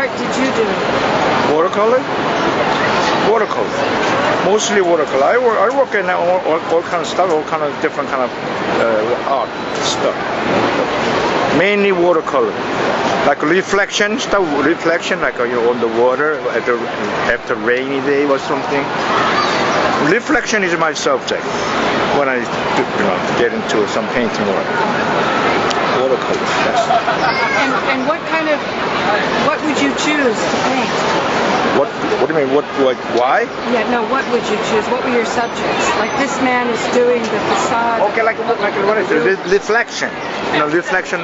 art did you do? Watercolor? Watercolor. Mostly watercolor. I work in all kind of stuff, all kind of different kind of art stuff. Mainly watercolor. Like reflection stuff, reflection like you're on the water after rainy day or something. Reflection is my subject when I get into some painting work. Watercolor. And what would you choose to paint? What do you mean? Why? Yeah, no. What would you choose? What were your subjects? Like this man is doing the facade. Okay, like what is it? Reflection. Reflection.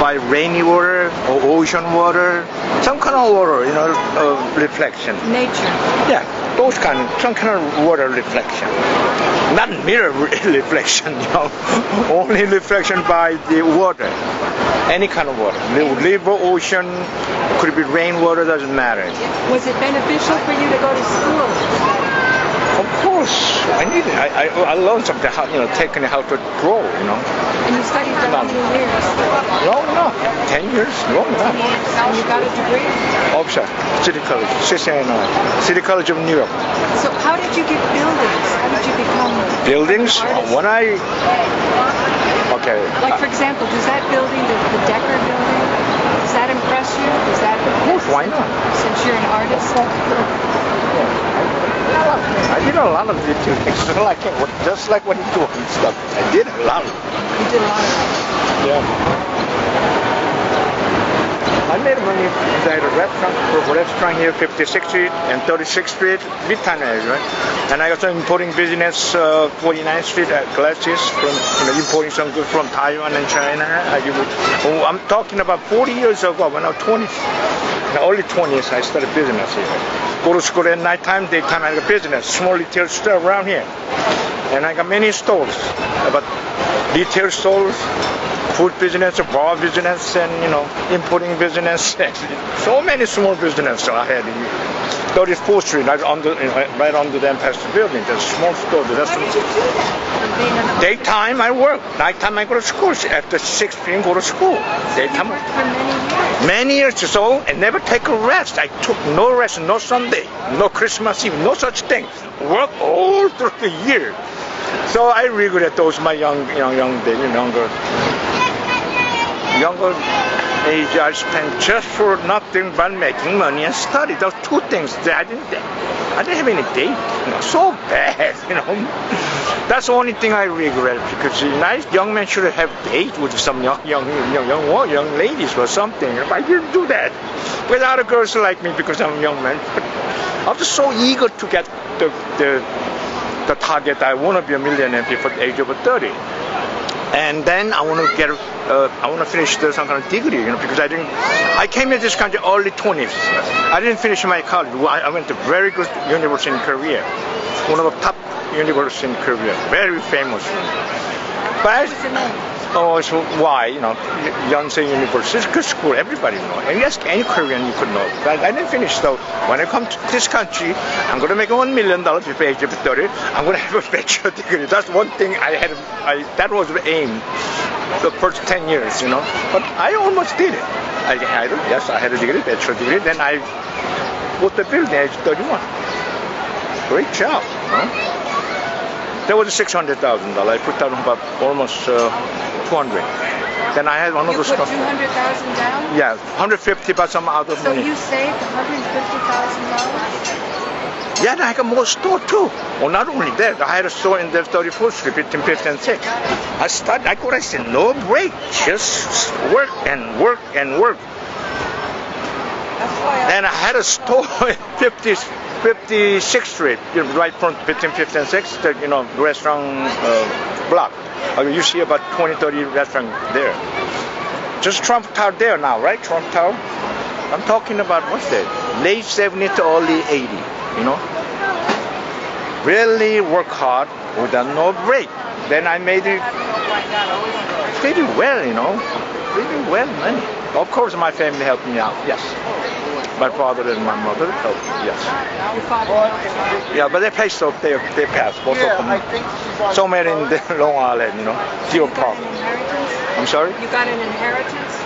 By rainy water or ocean water, some kind of water, reflection. Nature. Yeah, some kind of water reflection. Not mirror reflection, only reflection by the water. Any kind of water. River, ocean, could be rainwater, doesn't matter. Was it beneficial for you to go to school? Of course, I need it. I learned something, taking how to draw, And you studied for how many years? No, 10 years, long enough. And you got a degree? Offshore, City College, City College of New York. So how did you get buildings? How did you become buildings? an artist? Okay. Like for example, does that building, the Decker building, does that impress you? Of course, why not? Since you're an artist? I did a lot of it too. Just like when you do stuff. I did a lot. You did a lot of it. Yeah. I made money at a restaurant here, 56th Street and 36th Street, mid-town area, right? And I also importing business, 49th Street at glasses, from importing some goods from Taiwan and China. I'm talking about 40 years ago, when I was 20, in the early 20s, I started business here. Go to school at night time, daytime I got business, small retail store around here. And I got many stores, about retail stores, food business, bar business, and importing business. So many small businesses I had in 34th Street, right under the Empire State Building. There's a small store. How did you do that? Daytime I work, nighttime I go to school. After 6 p.m. go to school. Daytime. You worked for many years. Many years so, and never take a rest. I took no rest, no Sunday, no Christmas Eve, no such thing. Work all through the year. So I regret those my younger age I spent just for nothing but making money and study. Those two things that I didn't have any date. So bad, That's the only thing I regret, because a nice young man should have date with some young ladies or something. But I didn't do that. With other girls like me because I'm a young man. But I was just so eager to get the target. I want to be a millionaire before the age of 30. And then I want to finish some kind of degree, because I came to this country early 20s. I didn't finish my college. I went to very good university in Korea, one of the top universities in Korea, very famous. But it's why, Yonsei University, it's a good school, everybody knows. And you ask any Korean, you could know. But I didn't finish, so when I come to this country, I'm going to make $1 million before age of 30. I'm going to have a bachelor degree. That's one thing that was the aim, the first 10 years, But I almost did it. I had a degree, bachelor degree. Then I bought the building at age 31. Great job, That was $600,000. I put down about almost 200. Then I had one of those stuff. You put $200,000 down? Yeah, 150, but some other money. So you saved $150,000? Yeah, and I got more store too. Well, not only that, I had a store in the 34th Street between 5th and 6th. I said, no break, just work and work and work. Then I had a store at 56th Street, right from between 5th and 6th, the restaurant block. You see about 20, 30 restaurants there. Just Trump Tower there now, right? Trump Tower. I'm talking about, what's that? Late 70 to early 80, Really work hard without no break. Then I made it pretty well, pretty well money. Of course, my family helped me out, yes. My father and my mother helped, yes. Your father helped you? Yeah, but they passed, both of them. So many in Long Island, Deer Park. I'm sorry? You got an inheritance?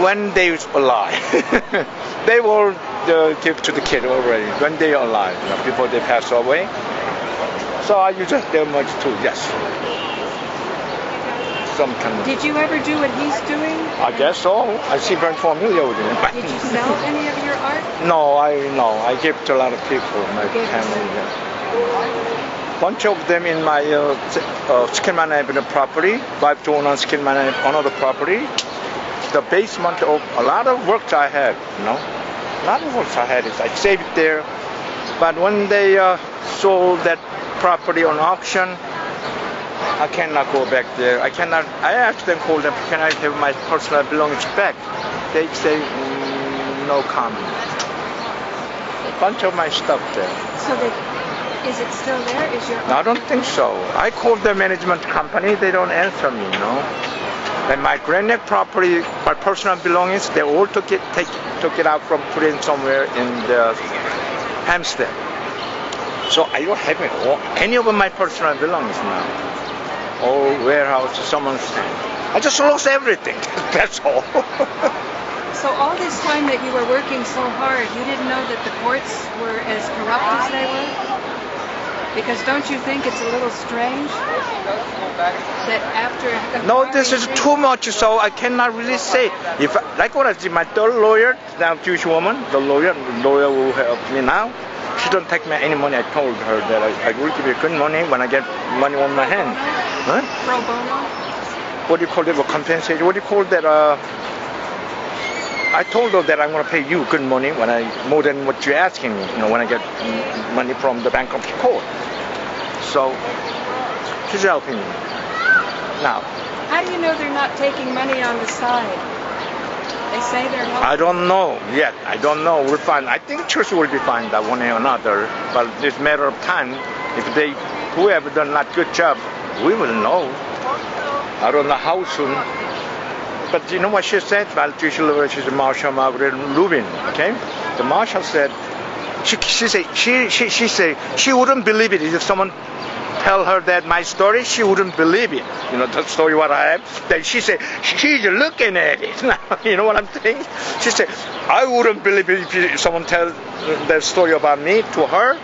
When they was alive, they will give to the kid already when they are alive, before they pass away. So I use their much too, yes. Sometimes. Did you ever do what he's doing? I guess so. I see very familiar with it. Did you sell any of your art? No, I give to a lot of people, my family. Yeah. Bunch of them in my Skillman Avenue property, 521 Skillman Avenue, another property. The basement of a lot of works I had, a lot of works I had. I saved it there. But when they sold that property on auction, I cannot go back there. I asked them, call them, can I have my personal belongings back? They say, no comment. A bunch of my stuff there. So is it still there? Is your? No, I don't think so. I called the management company. They don't answer me, And my granite property, my personal belongings, they all took it out from put it somewhere in the Hampstead. So I don't have any of my personal belongings now. Or warehouse, someone's. I just lost everything. That's all. So all this time that you were working so hard, you didn't know that the courts were as corrupt as they were? Because don't you think it's a little strange that after... No, this is too much, so I cannot really say. Like what I did, my third lawyer, now Jewish woman, the lawyer will help me now. She don't take me any money. I told her that I will give you good money when I get money on my hand. Huh? Pro bono? What do you call it? Compensation? What do you call that? I told her that I'm going to pay you good money more than what you're asking me. When I get money from the bankruptcy court. So she's helping me now. How do you know they're not taking money on the side? They say they're helping. I don't know yet. I don't know. We'll find. I think church will be fine that one way or another. But it's a matter of time. If whoever done not good job, we will know. I don't know how soon. But you know what she said? Well, she's a Marshall Margaret Rubin. Okay, the Marshall said she said she wouldn't believe it if someone tell her that my story. She wouldn't believe it. The story what I have. Then she said she's looking at it now. You know what I'm saying? She said I wouldn't believe it if someone tell that story about me to her.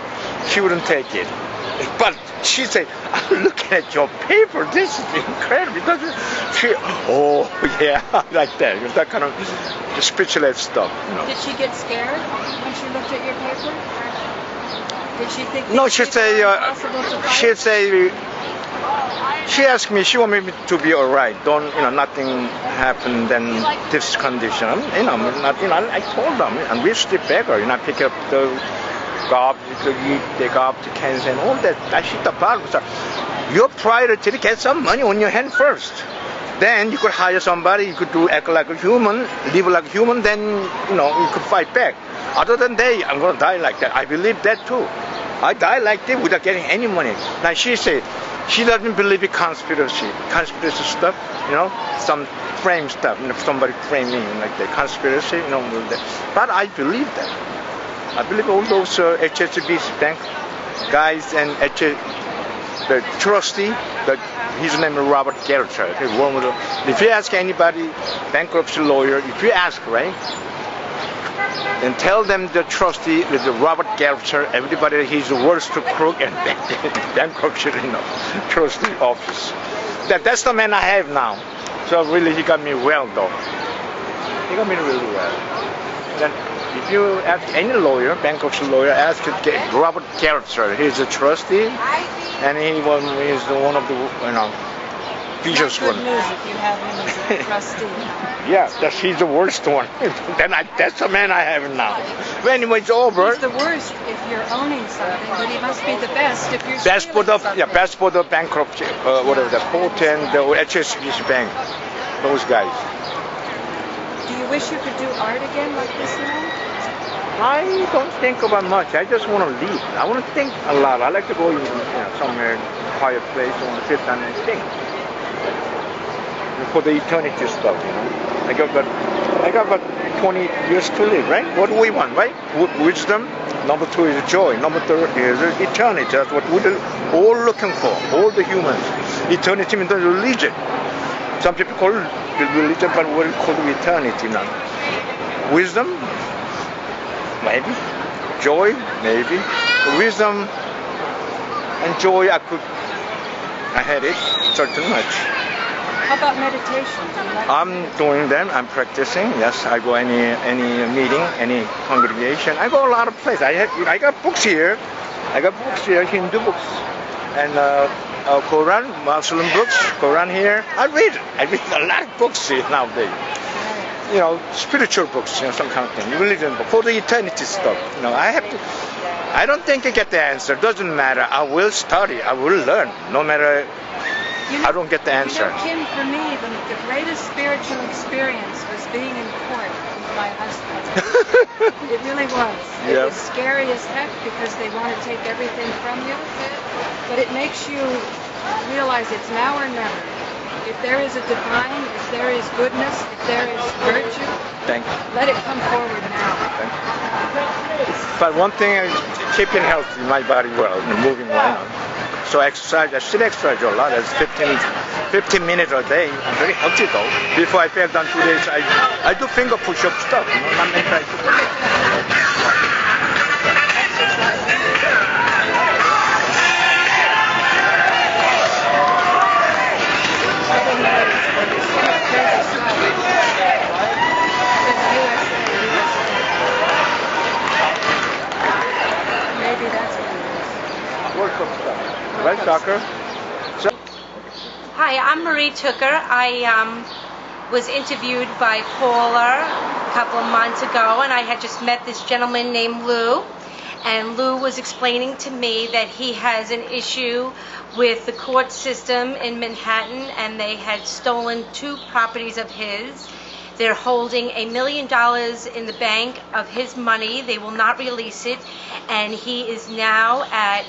She wouldn't take it. But she said, I'm looking at your paper. This is incredible. Oh, yeah, like that. That kind of speechless stuff. Did she get scared when she looked at your paper? Did she think? No, she asked me. She wanted me to be all right. Don't nothing happened. Then this condition. I told them, and we still beggar. I pick up the garbage to eat, the garbage cans and all that. I shoot the bottom. So your priority to get some money on your hand first. Then you could hire somebody. You could act like a human, live like a human. Then you could fight back. Other than that, I'm gonna die like that. I believe that too. I die like that without getting any money. Now she said she doesn't believe in conspiracy stuff. Some frame stuff. Somebody framing like that conspiracy. But I believe that. I believe all those HSBC bank guys and the trustee, his name is Robert Gertrude. If you ask anybody, bankruptcy lawyer, if you ask, right, then tell them the trustee is Robert Gertrude. Everybody, he's the worst crook in bankruptcy, trustee office. That's the man I have now. So really, he got me well, though. He got me really well. Then, if you ask any lawyer, bankruptcy lawyer, ask Robert Gertrude. He's a trustee, and he's one of the vicious ones. Good news if you have him as a trustee. Yeah, he's the worst one. That's the man I have now. But anyway, it's over. He's the worst if you're owning something, but he must be the best if you're best for the something. Best for the bankruptcy, whatever the court and the HSBC bank, those guys. Do you wish you could do art again like this now? I don't think about much. I just want to leave. I want to think a lot. I like to go somewhere quiet place. I want to sit down and think. For the eternity stuff, I got about 20 years to live, right? What do we want, right? Wisdom. Number 2 is joy. Number 3 is eternity. That's what we're all looking for. All the humans. Eternity means the religion. Some people call it religion, but what we call it eternity now. Wisdom, maybe. Joy, maybe. Wisdom and joy, I had it certain much. How about meditation? Do you like I'm doing them. I'm practicing. Yes, I go any meeting, any congregation. I go a lot of places. I got books here. Hindu books, and Quran, Muslim books. Quran here. I read a lot of books here nowadays. You know, spiritual books, you know, some kind of thing. Religion book for the eternity stuff. You know, I don't think I get the answer. Doesn't matter. I will study. I will learn. No matter. I don't get the answer. You know, Kim, for me, the greatest spiritual experience was being in court with my husband. It really was. It was scary as heck because they want to take everything from you. But it makes you realize it's now or never. If there is a divine, if there is goodness, if there is virtue, let it come forward now. But one thing is keeping healthy, my body well, and moving around. So exercise, I should exercise a lot. That's 15 minutes a day. I'm very healthy though. Before I back down 2 days, I do finger push-up stuff. You know, not many times. Maybe that's what it is. World Cup stuff. Right, soccer? Hi, I'm Marie Tucker. I was interviewed by Paula a couple of months ago, and I had just met this gentleman named Lou. And Lou was explaining to me that he has an issue with the court system in Manhattan, and they had stolen 2 properties of his. They're holding $1 million in the bank of his money. They will not release it, and he is now at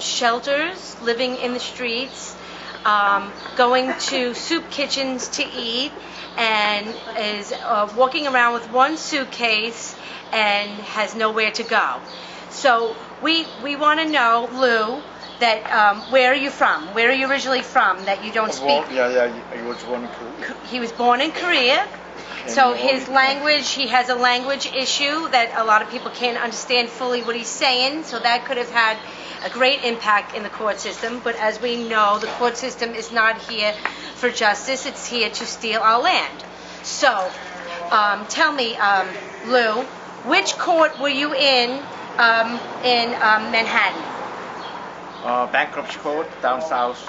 shelters, living in the streets, going to soup kitchens to eat, and is walking around with 1 suitcase and has nowhere to go. So we want to know, Lou, that where are you from? Where are you originally from that you don't speak? He was born in Korea. He was born in Korea. So his language, he has a language issue that a lot of people can't understand fully what he's saying, so that could have had a great impact in the court system. But as we know, the court system is not here for justice, it's here to steal our land. So tell me, Lou, which court were you in Manhattan? Bankruptcy court down south.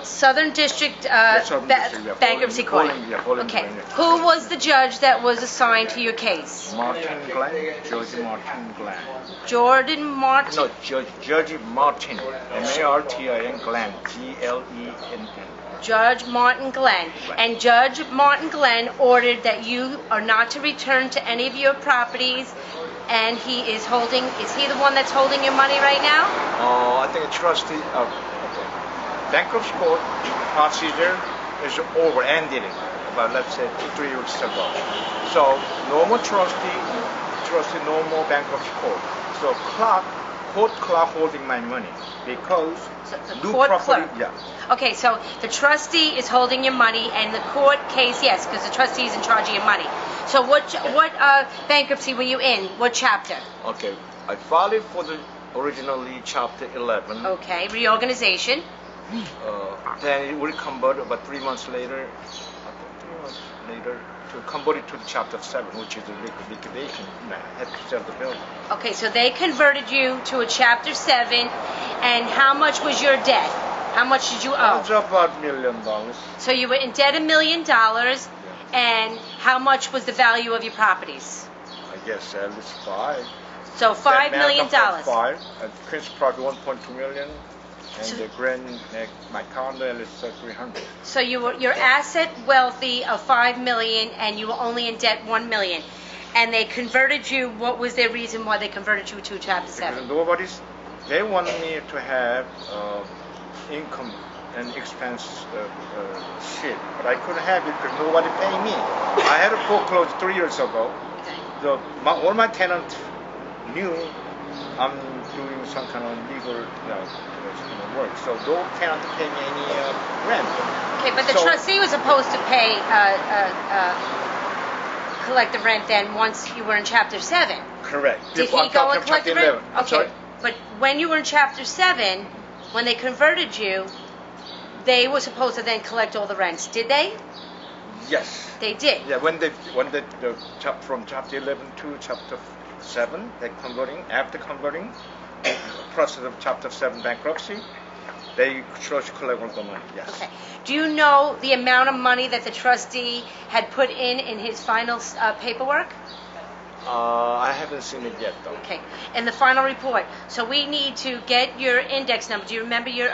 Southern District Bankruptcy Court. Okay. Who was the judge that was assigned to your case? Martin Glenn. Judge Martin Glenn. Jordan Martin. No, Judge Martin. M-A-R-T-I-N Glenn. G-L-E-N-N. Judge Martin Glenn. Right. And Judge Martin Glenn ordered that you are not to return to any of your properties. And he is holding, is he the one that's holding your money right now? I think a trustee, bankruptcy court procedure is over, ended about, let's say, 2-3 years ago. So, no more trustee, no more bankruptcy court. So, court clerk holding my money because the court clerk. Yeah. Okay, so the trustee is holding your money, and the court case, yes, because the trustee is in charge of your money. So what bankruptcy were you in? What chapter? Okay, I filed for the originally chapter 11. Okay, reorganization. Then it will convert about 3 months later. To convert it to the chapter 7, which is the liquidation. I had to sell the building. Okay, so they converted you to a chapter 7, and how much was your debt? How much did you owe? It was about $1 million. So you were in debt $1 million, and how much was the value of your properties? I guess at least 5. So $5 million. 5. And Queen's property 1.2 million, and the Grand my condo at least 300. So you're asset wealthy of $5 million, and you were only in debt $1 million. And they converted you. What was their reason why they converted you to chapter 7? They want me to have income and expense shit, but I couldn't have it because nobody paid me. I had a foreclosure 3 years ago. All my tenants knew I'm doing some kind of legal work, so those tenants pay me any rent. Okay, but the trustee was supposed to pay, collect the rent then once you were in Chapter 7. Correct. Did he go and collect the rent? Okay, but when you were in Chapter 7, when they converted you, they were supposed to then collect all the rents, did they? Yes. They did. Yeah, when from Chapter 11 to Chapter 7, they're converting. After converting, process of Chapter 7 bankruptcy, they chose to collect all the money. Yes. Okay. Do you know the amount of money that the trustee had put in his final paperwork? I haven't seen it yet, though. Okay. In the final report. So we need to get your index number. Do you remember your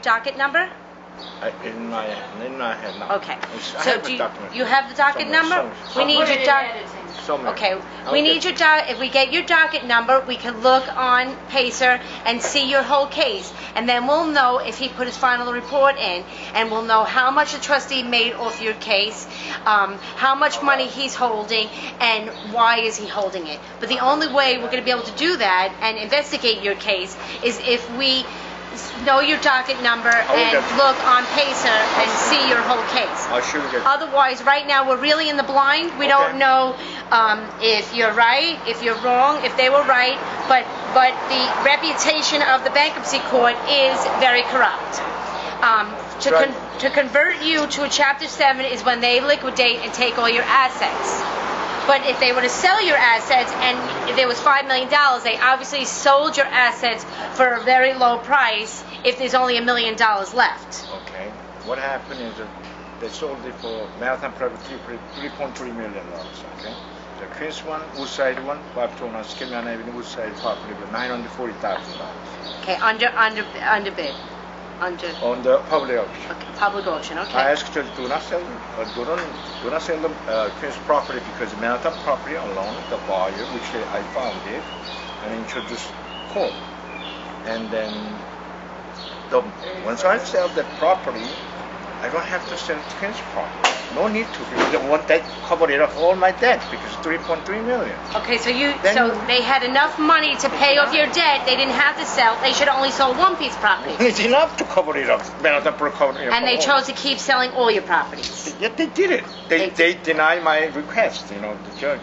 docket number? In my head now. Okay. I So have do the document you have the docket number? We need your docket. Okay, we need your docket. If we get your docket number, we can look on Pacer and see your whole case, and then we'll know if he put his final report in, and we'll know how much the trustee made off your case, how much money he's holding, and why is he holding it. But the only way we're going to be able to do that and investigate your case is if we know your docket number and look on Pacer and see your whole case. I'll show you. Otherwise, right now we're really in the blind. We don't know if you're right, if you're wrong, if they were right. But the reputation of the bankruptcy court is very corrupt. To convert you to a Chapter 7 is when they liquidate and take all your assets. But if they were to sell your assets and there was $5 million, they obviously sold your assets for a very low price if there's only $1 million left. Okay. What happened is that they sold it for Marathon Private $3.3 million. Okay. The Queens one, Woodside one, 521 Skilman Avenue, Woodside property with $940,000. Okay, under bid. On the public auction. Okay, public auction, okay. I asked her do not sell them, do not sell the Queens property because Manhattan property alone, the buyer, which I found it, and introduced court. And then once I sell that property, I don't have to sell Queens property. No need to, because I want that covered it off all my debt because $3.3 million. Okay, so they had enough money to pay off your debt. They didn't have to sell. They should only sold one piece of property. It's enough to cover it up. And they chose to keep selling all your properties. Yeah, they did it. They denied my request, the judge,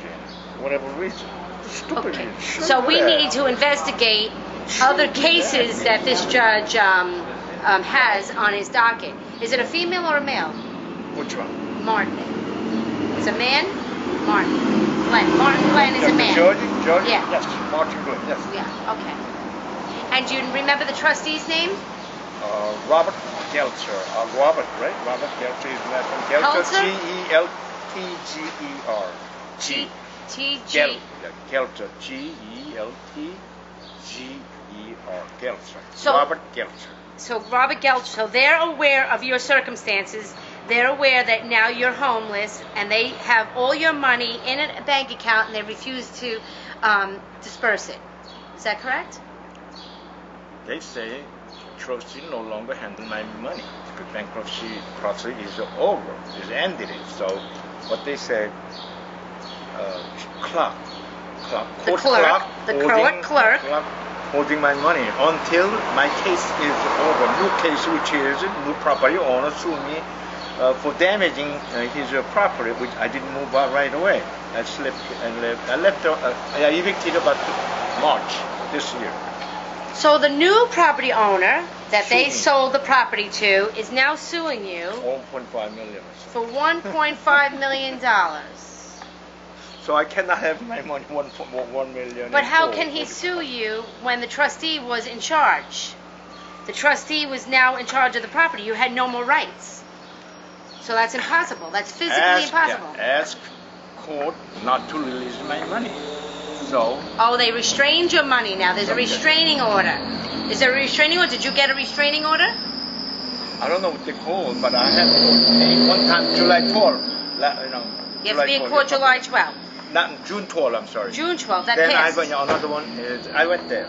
whatever reason. Stupid. Okay. So we need to investigate other cases that this judge has on his docket. Is it a female or a male? Which one? Martin. It's a man? Martin. Glenn. Martin Glenn is a man. George? Yeah. Yes, Martin Glenn, yes. Yeah, okay. And do you remember the trustee's name? Robert Geltzer. Robert, right? Robert Geltzer is last name. Geltzer, G-E-L-T-G-E-R. Geltzer, G-E-L-T-G-E-R. Geltzer. Robert Geltzer. So Robert Geltzer, so they're aware of your circumstances. They're aware that now you're homeless, and they have all your money in a bank account, and they refuse to disperse it. Is that correct? They say trustee no longer handle my money. The bankruptcy process is over, is ended. So what they said, the clerk holding my money until my case is over. New case, which is new property owner sue me for damaging his property, which I didn't move out right away. I slipped and left. I evicted about March this year. So the new property owner that they sold the property to is now suing you $1.5 million for $1.5 million. So I cannot have my money, $1 million. But how can he sue you when the trustee was in charge? The trustee was now in charge of the property. You had no more rights. So that's impossible. That's physically impossible. Yeah, ask court not to release my money. So. Oh, they restrained your money now. There's a restraining order. Is there a restraining order? Did you get a restraining order? I don't know what they call, but I had one time July 12th. You have to be in court July 12th. Not June 12th, I'm sorry. June 12th, that then passed. Another one is, I went there.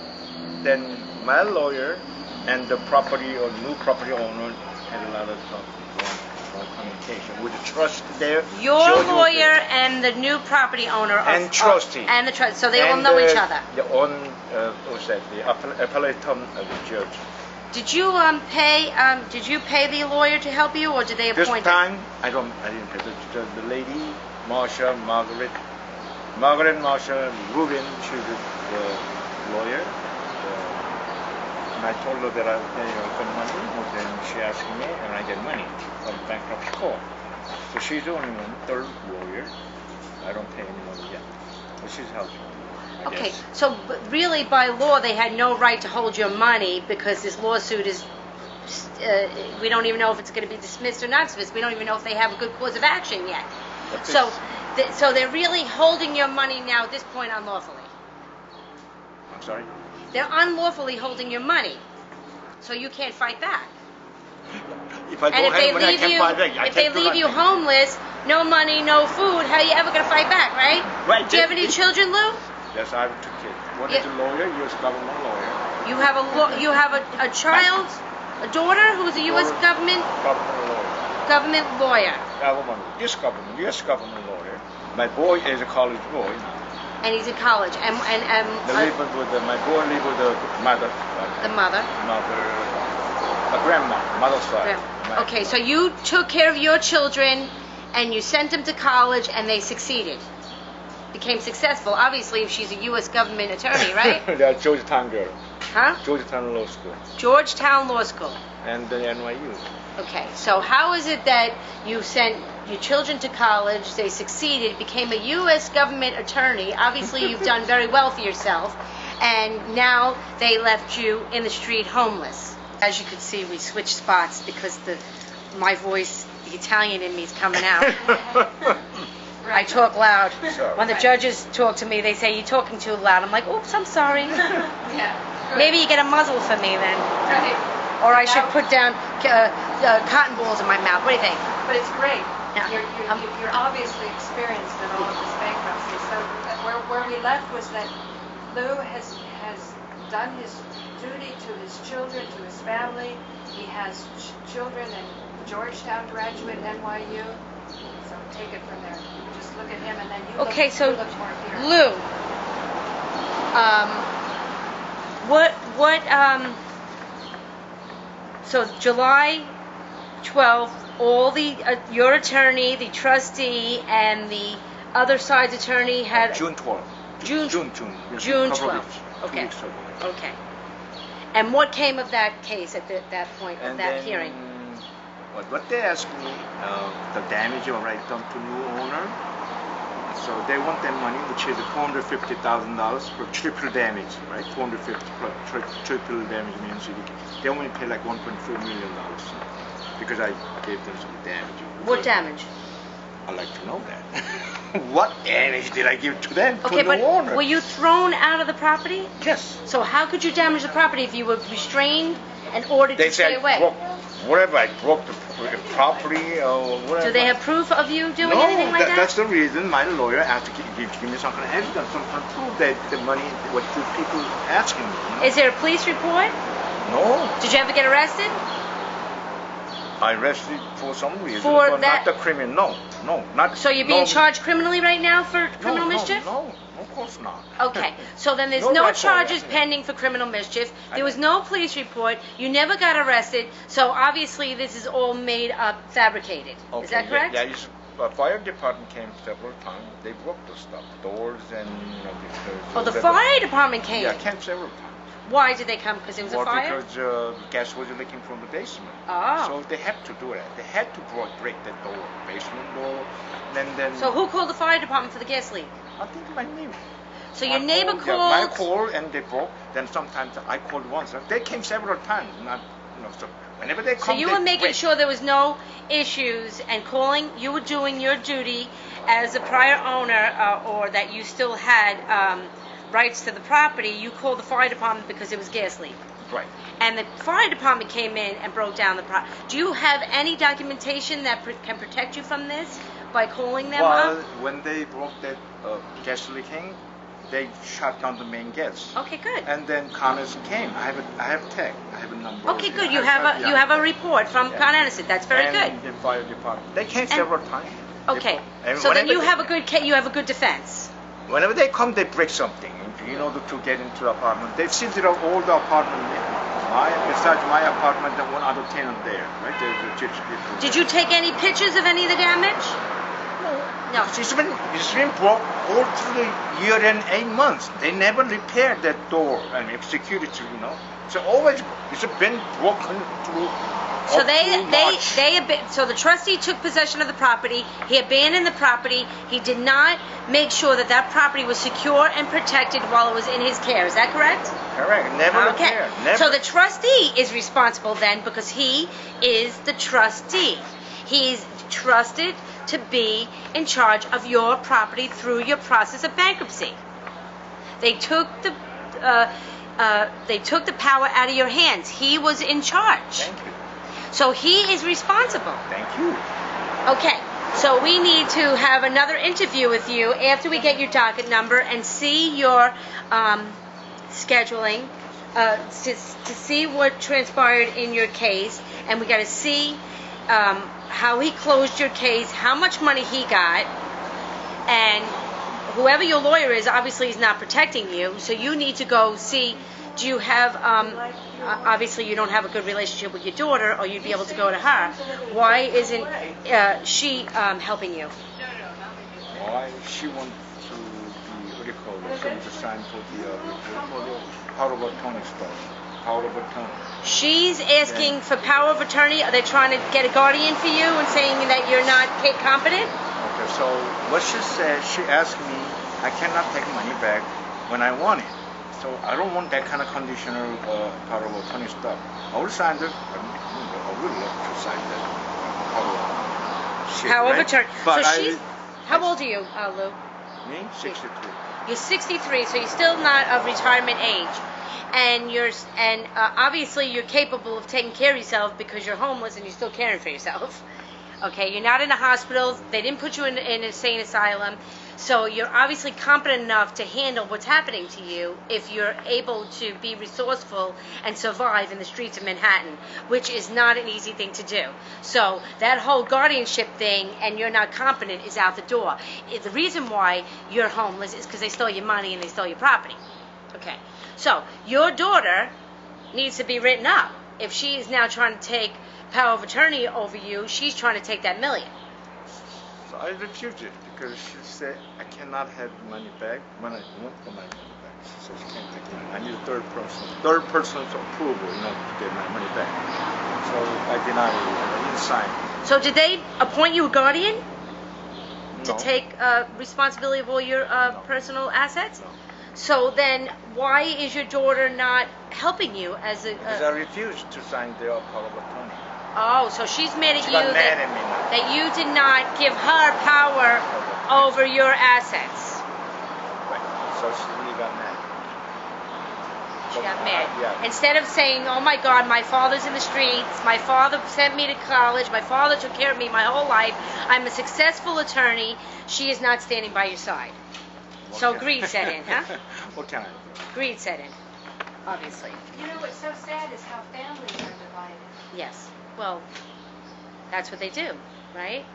Then my lawyer and the new property owner had a lot of communication with the trust there. Your lawyer and the new property owner. And trustee. And the trustee. So they all know each other. The appellate term of the judge. Did you pay the lawyer to help you, or did they This appoint time, I didn't pay. The lady, Marcia, Margaret, Marcia, Rubin, she was the lawyer. And I told her that I was paying her some money, and then she asked me, and I get money from bankruptcy court. So she's the only one, third lawyer. I don't pay any money yet. But she's helping me. I Okay, guess. so really by law they had no right to hold your money because this lawsuit is, we don't even know if it's going to be dismissed or not dismissed. We don't even know if they have a good cause of action yet. But So, so they're really holding your money now at this point unlawfully. I'm sorry? They're unlawfully holding your money, so you can't fight back. If I go And if they ahead, I leave can't you, buy back. I if they can't do leave you nothing. homeless, no money, no food, how are you ever going to fight back, right? Right, Do you have any children, Lou? Yes, I have two kids. One Yeah. is a lawyer, U.S. government lawyer. You have a child, a daughter who's a U.S. government Government lawyer. lawyer, U.S. government lawyer. My boy is a college boy. and he's in college, and My boy live with the mother. the mother. My grandma, mother's side. Yeah. Okay, so you took care of your children, and you sent them to college, and they succeeded, became successful. Obviously, if she's a U.S. government attorney, right? They're Georgetown girl. Huh? Georgetown Law School. Georgetown Law School. And the NYU. Okay, so how is it that you sent your children to college, they succeeded, became a U.S. government attorney, obviously you've done very well for yourself, and now they left you in the street homeless? As you could see, we switched spots because my voice, the Italian in me is coming out. I talk loud. Sure. When the judges talk to me, they say, you're talking too loud. I'm like, oops, I'm sorry. Yeah. Maybe you get a muzzle for me then. Right. Or I should put down cotton balls in my mouth. What do you think? But it's great. Yeah. You're obviously experienced in all of this bankruptcy. So where we left was that Lou has done his duty to his children, to his family. He has children and Georgetown graduate, NYU. So take it from there. Just look at him, and then you Okay, look, so you look more here. Lou, so July 12th, all your attorney, the trustee, and the other side's attorney had June 12th. June Yes, June couple 12th. weeks, 2 Okay. weeks ago. Okay. And what came of that case at that point of And that then, hearing? what they asked me, the damage already done to new owner. So they want that money, which is $450,000 for triple damage, right? 450 plus triple damage means they only pay like $1.4 million because I gave them some damage. What damage? I'd like to know that. What damage did I give to them? Okay, to the but owner? were you thrown out of the property? Yes. So how could you damage the property if you were restrained and ordered They to stay said away? whatever, I broke the property or whatever. Do they have proof of you doing No, anything like that? that's the reason my lawyer asked to give me some kind of evidence, some kind of proof that the money, what the people asking me. You know? Is there a police report? No, Did you ever get arrested? I arrested for some reason, For but that- not the criminal. No, not. So you're being no, charged criminally right now for criminal mischief? No, of course not. Okay, so then there's No no record, charges yeah. pending for criminal mischief. I There was no police report. You never got arrested. So obviously this is all made up, fabricated. Okay, Is that correct? Yeah, fire department came several times. They broke the stuff, doors and because. Oh, the fire department came. Yeah, came several times. Why did they come? Because it was a fire? Because gas was leaking from the basement. Oh. So they had to do that. They had to break that door, basement door, and then. So who called the fire department for the gas leak? I think my neighbor. So your neighbor Yeah, I called. called and they broke. Then sometimes I called once. They came several times. Not, so whenever they So come. you they were making break. sure there was no issues and calling. You were doing your duty as a prior owner, or that you still had rights to the property. You called the fire department because it was gas leak. Right. And the fire department came in and broke down the property. Do you have any documentation that can protect you from this by calling them Well, up? when they broke that gas leaking, they shut down the main gas. Okay, good. And then Con Edison came. I have tag. I have a number. Okay, good. You have a report from Yeah. Con Edison. That's very good. And the fire department. They came several times. Okay. And So then whenever you they- have a good defense. Whenever they come, they break something. To get into the apartment. They sealed it up all the apartment Besides my apartment, and one other tenant there, right? There's a church people. Did you take any pictures of any of the damage? No. It's been broke all through the year and 8 months. They never repaired that door. I mean, security, you know. It's always been broken through. So so the trustee took possession of the property. He abandoned the property. He did not make sure that that property was secure and protected while it was in his care. Is that correct? Correct. Never repaired. Never. So the trustee is responsible then because he is the trustee. He's trusted to be in charge of your property through your process of bankruptcy. They took the power out of your hands. He was in charge. Thank you. So he is responsible. Thank you. Okay, so we need to have another interview with you after we get your docket number and see your scheduling, to see what transpired in your case, and we got to see how he closed your case, how much money he got, and whoever your lawyer is, obviously is not protecting you, so you need to go see. Do you have, obviously you don't have a good relationship with your daughter, or you'd be able to go to her. Why isn't she helping you? Why she wants to be, what do you call it, to sign for the power of attorney stuff. Power of attorney. She's asking for power of attorney. Are they trying to get a guardian for you and saying that you're not competent? Okay, so what she said, she asked me, I cannot take money back when I want it. So I don't want that kind of conditional power of attorney stuff. I will sign that. I would love to sign that power of attorney. But so she's. How old are you, Lou? Me, 63. You're 63, so you're still not of retirement age, and obviously you're capable of taking care of yourself because you're homeless and you're still caring for yourself. Okay, you're not in a hospital. They didn't put you in an insane asylum. So you're obviously competent enough to handle what's happening to you if you're able to be resourceful and survive in the streets of Manhattan, which is not an easy thing to do. So that whole guardianship thing and you're not competent is out the door. The reason why you're homeless is because they stole your money and they stole your property. Okay, so your daughter needs to be written up. If she is now trying to take power of attorney over you, she's trying to take that $1 million. So I refused it because she said I cannot have money back when I want the money back. She said she can't take money. I need a third person's approval, to get my money back. So I denied it. I didn't sign. So did they appoint you a guardian to No. take responsibility of all your personal assets? No. So then why is your daughter not helping you as a... Because I refused to sign their power of attorney. Oh, so she's mad at She you got mad at me now. that you did not give her power over your assets. Right. So she really got mad. She got mad. Yeah. Instead of saying, oh my God, my father's in the streets, my father sent me to college, my father took care of me my whole life, I'm a successful attorney, she is not standing by your side. So greed set in, huh? What can I do? Greed set in, obviously. You know what's so sad is how families are divided. Yes. Well, that's what they do, right?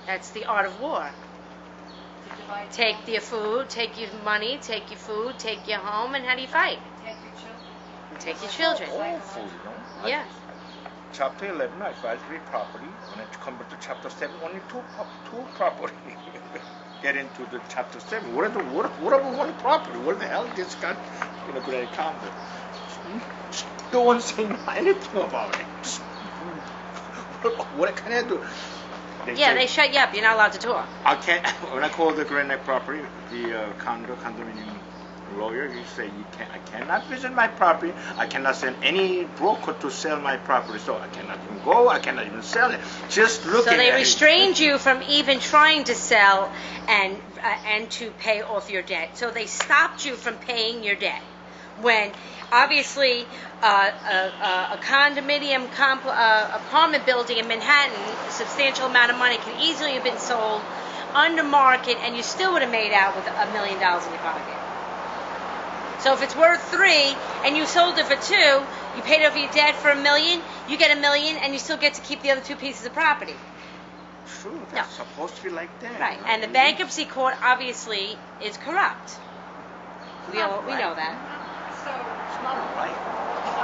That's the art of war. To divide Take families. your food, take your money, take your food, take your home, and how do you fight? Take your children. You take your children. Awful, Yeah. Chapter 11, I filed 3 property. When I convert to Chapter 7, only 2 property. Get into the Chapter 7. What are one property? What the hell this got in a great counter? No one saying anything about it. What can I do? They shut you up. You're not allowed to talk. I can't. When I call the Grand Neck property, the condominium lawyer, he say I cannot visit my property. I cannot send any broker to sell my property, so I cannot even go. I cannot even sell it. Just looking. So they at restrained you from even trying to sell and to pay off your debt. So they stopped you from paying your debt. When obviously a condominium apartment building in Manhattan, a substantial amount of money, can easily have been sold under market, and you still would have made out with $1 million in your pocket. So if it's worth $3 and you sold it for $2, you paid off your debt for $1 million, you get $1 million, and you still get to keep the other 2 pieces of property. True, that's supposed to be like that. Right, and the bankruptcy court obviously is corrupt. We know that. So It's not right.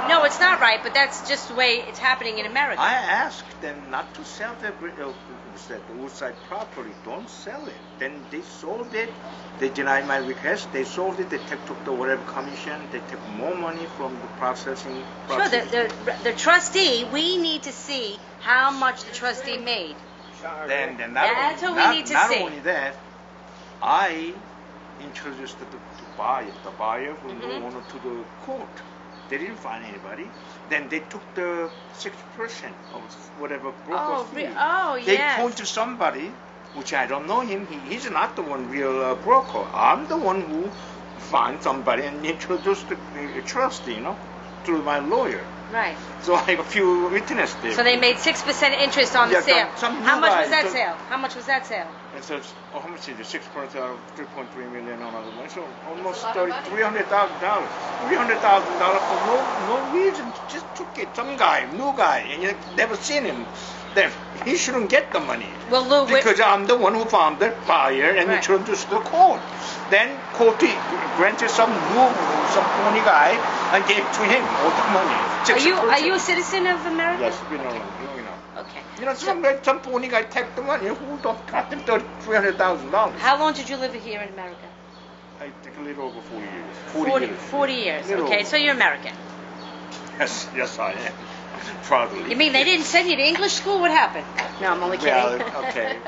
No, it's not right, but that's just the way it's happening in America. I asked them not to sell the outside property. Don't sell it. Then they sold it. They denied my request. They sold it. They took the whatever commission. They took more money from the processing. Sure, the trustee, we need to see how much the trustee made. Then that's what we need to see. Not only that, I introduced the buyer who knew owner to the court. They didn't find anybody. Then they took the 6% of whatever broker fee. They point to somebody, which I don't know him. He's not the one real broker. I'm the one who found somebody and introduced the trustee, through my lawyer. Right. So I have a few witnesses there. So they made 6% interest on the sale. How much was that sale? How much was that sale? And so how much is it? 6% out of 3.3 million on other money. So almost $300,000. $300,000 for no reason. Just took it. Some guy, new guy, and you never seen him. Then he shouldn't get the money. Well, Lou, because I'm the one who found the buyer and introduced the court. Then court granted some phony guy and gave to him all the money. Are you a citizen of America? Yes, we know. Okay. Some phony guy took the money. Who got him $300,000? How long did you live here in America? I think a little over 40 years. 40 years. Okay, so you're American. Yes, I am. Proudly. You mean they didn't send you to English school? What happened? No, I'm only kidding. Well, okay.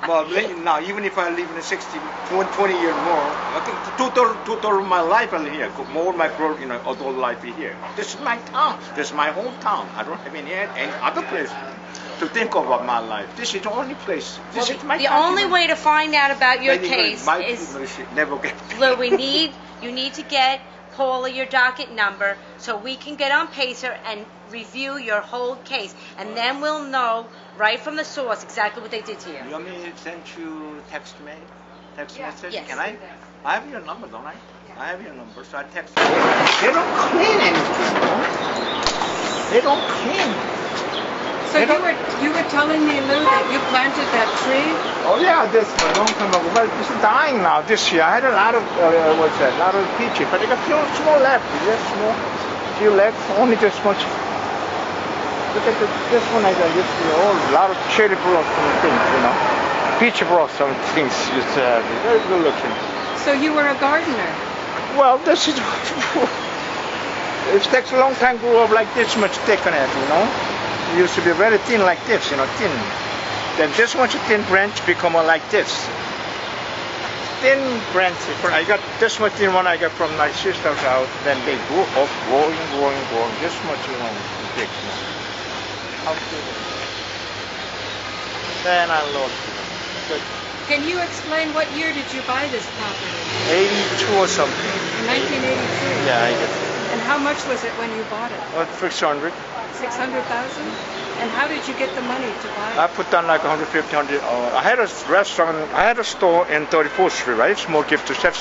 Well, now, even if I live in 20 years more, I think two-thirds of my life I live here. More of my adult life is here. This is my town. This is my hometown. I don't have any other place to think about my life. This is the only place. This is my the only way to find out about your case is, never get Lou, you need to get Paula your docket number so we can get on Pacer and review your whole case, and then we'll know right from the source exactly what they did to you. You want me to send you text message? Yes. Can I? I have your number, don't I? I have your number, so I text you. They don't clean anything. They don't clean. So you were telling me, Lou, that you planted that tree? Oh yeah, this a long time ago, but it's dying now. This year I had a lot of a lot of peaches, but I got few small left. Just small, few left, only this much. Look at this one. I got just a lot of cherry blossom things, peach blossom things. Just very good looking. So you were a gardener? Well, this is. It takes a long time to grow up like this much thick on it, It used to be very thin like this, thin. Then this much thin branch become like this. Thin branch. I got this much thin one I got from my sister's house. Then they grew up, growing. This much, thick. How good. Then I lost it. Good. Can you explain what year did you buy this property? 82 or something. 1982? Yeah, I guess. And how much was it when you bought it? 600. 600,000? And how did you get the money to buy it? I put down like 150, 100. I had a restaurant. I had a store in 34th Street, right? Small gift shop,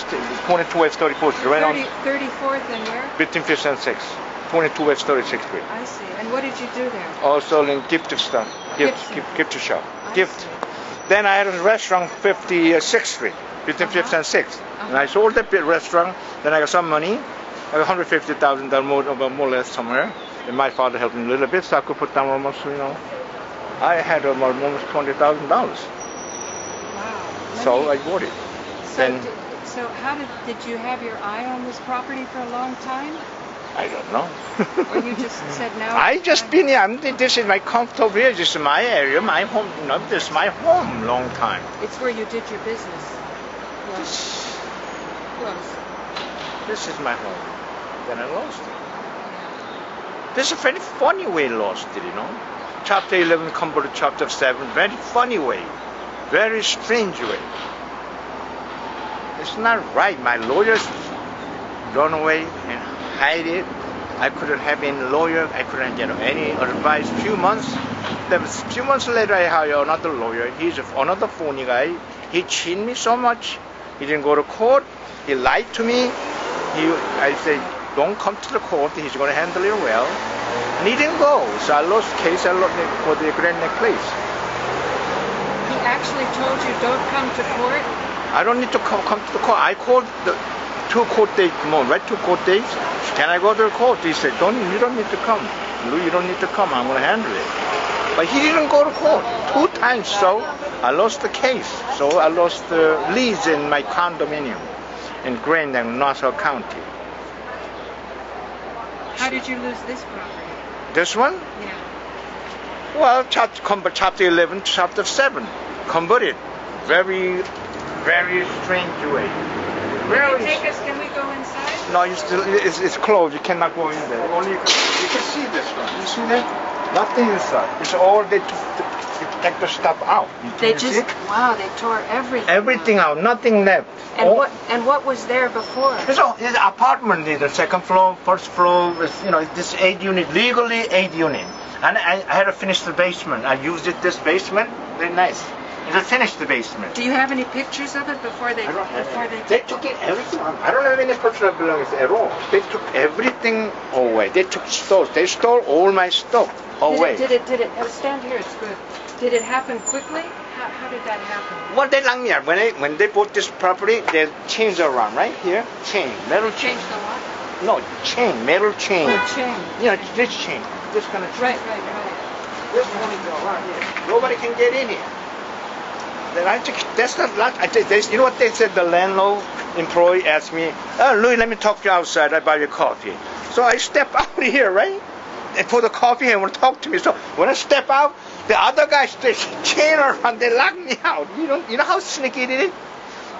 22 West 34th Street, right 34th and where? Between 5th and 6th. 22 West 36th Street. I see. And what did you do there? Also in gift stuff. Gift shop. Gift. Then I had a restaurant 56th Street, between 5th and 6th. And I sold the restaurant. Then I got some money. I got $150,000 more or less somewhere. And my father helped me a little bit, so I could put down almost, I had almost $20,000. Wow. So I bought it. So how did you have your eye on this property for a long time? I don't know. Or you just said no? I just been here. This is my comfortable here. This is my area, my home. This is my home long time. It's where you did your business. Close. This is my home. Then I lost it. This is a very funny way I lost it, Chapter 11 converted to Chapter 7. Very funny way. Very strange way. It's not right. My lawyers run away and hide it. I couldn't have any lawyer. I couldn't get any advice. Few months later, I hired another lawyer. He's another phony guy. He cheated me so much. He didn't go to court. He lied to me. I said, don't come to the court. He's going to handle it well. And he didn't go. So I lost the case. I lost it for the Grand Neck place. He actually told you don't come to court? I don't need to come to the court. I called 2 two court dates more, right? 2 court dates. Can I go to the court? He said, you don't need to come. Lou, you don't need to come. I'm going to handle it. But he didn't go to court 2 times, so I lost the case. So I lost the lease in my condominium in Grand and Nassau County. How did you lose this property? This one? Yeah. Well, chapter 11 to chapter 7. Converted. Very, very strange way. Can you take us? Can we go inside? No, it's closed. You cannot go in there. Only you can see this one. You see that? Nothing inside. It's all they take the stuff out. They You just see? wow. They tore everything. Everything out. Nothing left. And what was there before? It's an apartment. The second floor, first floor. This 8 unit, legally 8 unit. And I had to finish the basement. I used this basement. Very nice. It's a finished the basement. Do you have any pictures of it before they? I don't have any. They took it everything. I don't have any personal belongings at all. They took everything away. They took stores. They stole all my stuff away. Did it? Stand here. It's good. Did it happen quickly? How did that happen? Well, they like me. When they bought this property, they chains around right here. Chain, metal chain. Changed the what? No, chain, metal chain. Oh, chain. This chain, this kind of chain. Right. This one is around here. Nobody can get in here. Then that's not. You know what they said? The landlord employee asked me, "Oh, Louis, let me talk to you outside. I buy you coffee." So I step out here, right, and for the coffee and want to talk to me. So when I step out, the other guys they chain around. They lock me out. You know how sneaky it is.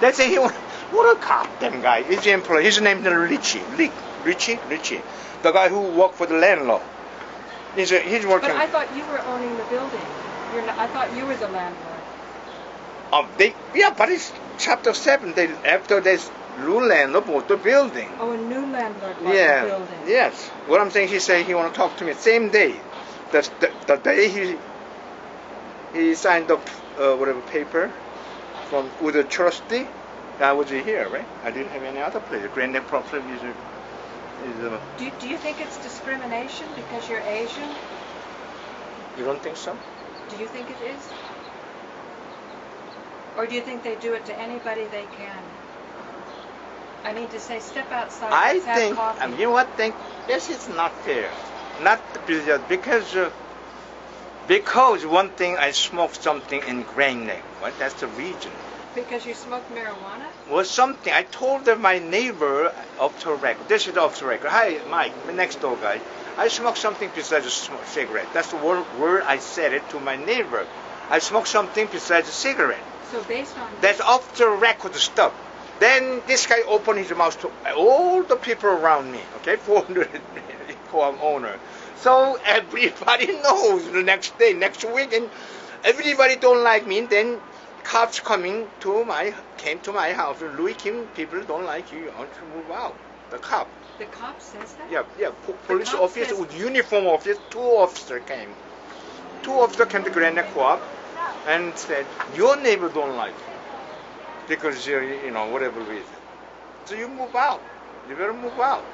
They say, "What a cop, them guy." He's the employee. His name is Richie. The guy who worked for the landlord. He's working. But I thought you were owning the building. I thought you were the landlord. But it's chapter 7. After this new landlord bought the building. Oh, a new landlord bought the building. Yes. What I'm saying, he said he want to talk to me same day. The day he signed up whatever paper with a trustee. I was here, right? I didn't have any other place. Grand property is Do you think it's discrimination because you're Asian? You don't think so? Do you think it is? Or do you think they do it to anybody they can? I mean, to say, step outside, let's have coffee. You know what? This is not fair. Not because one thing I smoked something in Grand Lake. What? That's the reason. Because you smoked marijuana? Well, something. I told my neighbor off the record. This is off the record. Hi, Mike, my next door guy. I smoked something besides a cigarette. That's the word I said it to my neighbor. I smoked something besides a cigarette. So based on that's off the record stuff. Then this guy opened his mouth to all the people around me. Okay, 400 owner. So everybody knows the next day, next week, and everybody don't like me. Then cops came to my house. Lui Kim, people don't like you. You want to move out. The cop. The cop says that? Yeah. Police officer with uniform officer. 2 officers came. 2 officers came to Grand Co-op and said, your neighbor don't like you because whatever reason. So you move out. You better move out.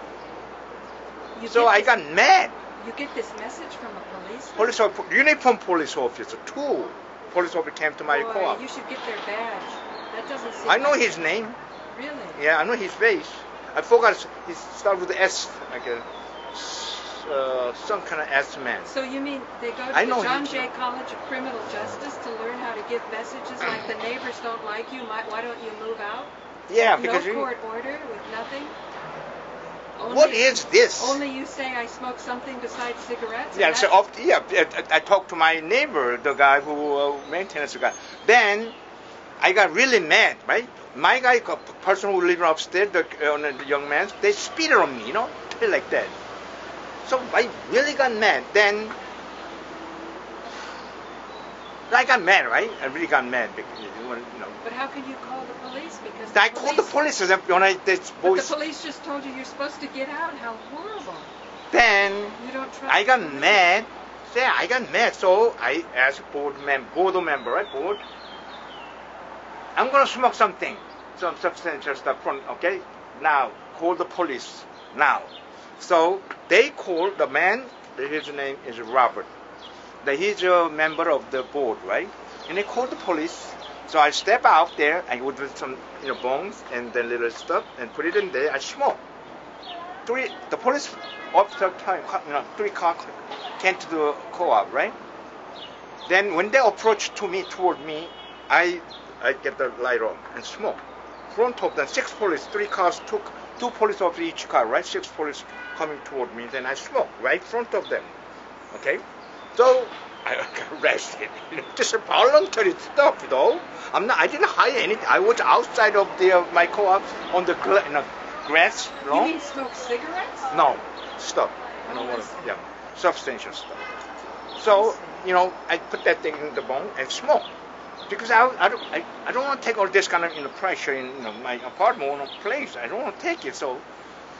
So I got mad. You get this message from a Uniform police officer. 2 police officers came to my co-op. You should get their badge. That doesn't seem I know his name. Really? Yeah, I know his face. I forgot. He started with S, like some kind of S man. So you mean they go to the John Jay College of Criminal Justice to learn how to give messages like the neighbors don't like you, why don't you move out? Yeah, because no court order with nothing? What is this? Only you say I smoke something besides cigarettes? Yeah, I talked to my neighbor, the guy who maintains the guy. Then I got really mad, right? My guy, person who lived upstairs, the young man, they spit on me, like that. So I really got mad. Then I got mad, right? I really got mad because But how can you call the police? Because I called the police. But the police just told you you're supposed to get out. How horrible! Then you don't trust I got mad. Yeah, I got mad. So I asked board member, right? Board. I'm gonna smoke something, some substantial stuff from. Okay, now call the police now. So they called the man. His name is Robert. He's a member of the board, right? And they called the police. So I step out there, I would with some bones and then little stuff and put it in there. I smoke. The police officer time, 3 car came to the co-op, right? Then when they approached toward me, I get the light on and smoke. Front of them, 6 police, 3 cars took 2 police of each car, right? 6 police coming toward me. Then I smoke right in front of them. Okay, so I got arrested. This is voluntary stuff, though. I didn't hire anything. I was outside of my co-op on the grass. You mean smoke cigarettes? No, stuff. Yeah, substantial stuff. So I put that thing in the bone and smoke because I don't want to take all this kind of pressure in my apartment or place. I don't want to take it. So